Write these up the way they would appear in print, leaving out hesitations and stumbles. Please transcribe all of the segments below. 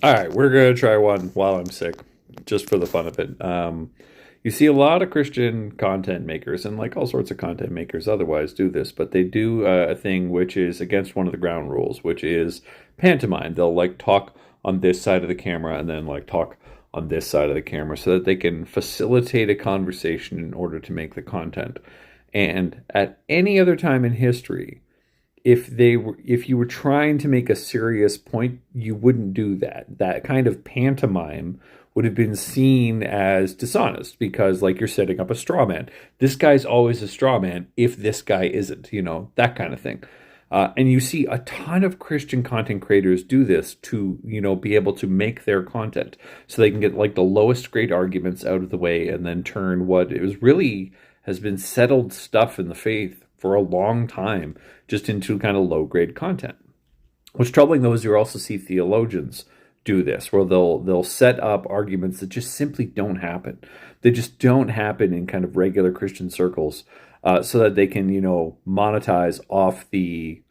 All right, we're gonna try one while I'm sick, just for the fun of it. You see a lot of Christian content makers and like all sorts of content makers otherwise do this, but they do a thing which is against one of the ground rules, which is pantomime. They'll like talk on this side of the camera and then like talk on this side of the camera so that they can facilitate a conversation in order to make the content. And at any other time in history, if you were trying to make a serious point, you wouldn't do that. That kind of pantomime would have been seen as dishonest because like you're setting up a straw man. This guy's always a straw man if this guy isn't, that kind of thing. And you see a ton of Christian content creators do this to, be able to make their content so they can get like the lowest grade arguments out of the way and then turn what it was really has been settled stuff in the faith for a long time just into kind of low grade content. What's troubling though is you also see theologians do this, where they'll set up arguments that just simply don't happen. They just don't happen in kind of regular Christian circles, so that they can monetize off the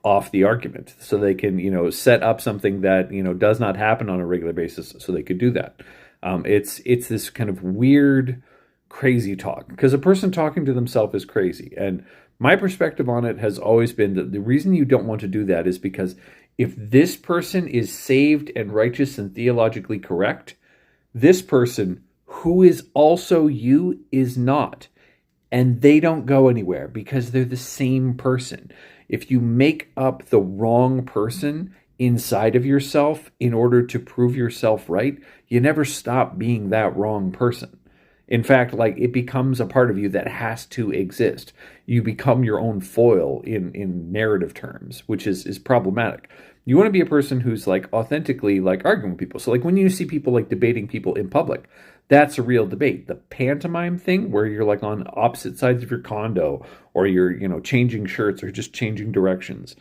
argument, so they can set up something that does not happen on a regular basis, so they could do that. It's this kind of weird crazy talk because a person talking to themselves is crazy. And my perspective on it has always been that the reason you don't want to do that is because if this person is saved and righteous and theologically correct, this person who is also you is not. And they don't go anywhere because they're the same person. If you make up the wrong person inside of yourself in order to prove yourself right, you never stop being that wrong person. In fact, like it becomes a part of you that has to exist. You become your own foil in narrative terms, which is problematic. You want to be a person who's like authentically like arguing with people. So like when you see people like debating people in public, that's a real debate. The pantomime thing where you're like on opposite sides of your condo or you're, changing shirts or just changing directions.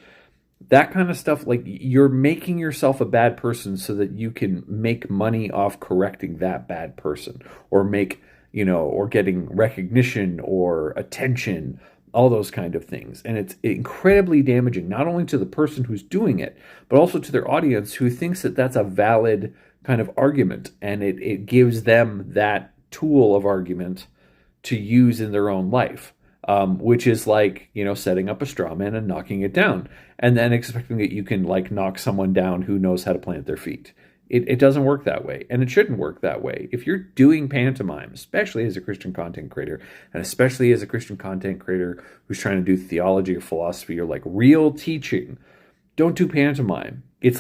That kind of stuff, like you're making yourself a bad person so that you can make money off correcting that bad person or make or getting recognition or attention, all those kind of things. And it's incredibly damaging, not only to the person who's doing it, but also to their audience who thinks that that's a valid kind of argument. And it gives them that tool of argument to use in their own life, which is like, setting up a straw man and knocking it down and then expecting that you can like knock someone down who knows how to plant their feet. It doesn't work that way, and it shouldn't work that way. If you're doing pantomime, especially as a Christian content creator, and especially as a Christian content creator who's trying to do theology or philosophy or like real teaching, don't do pantomime. It's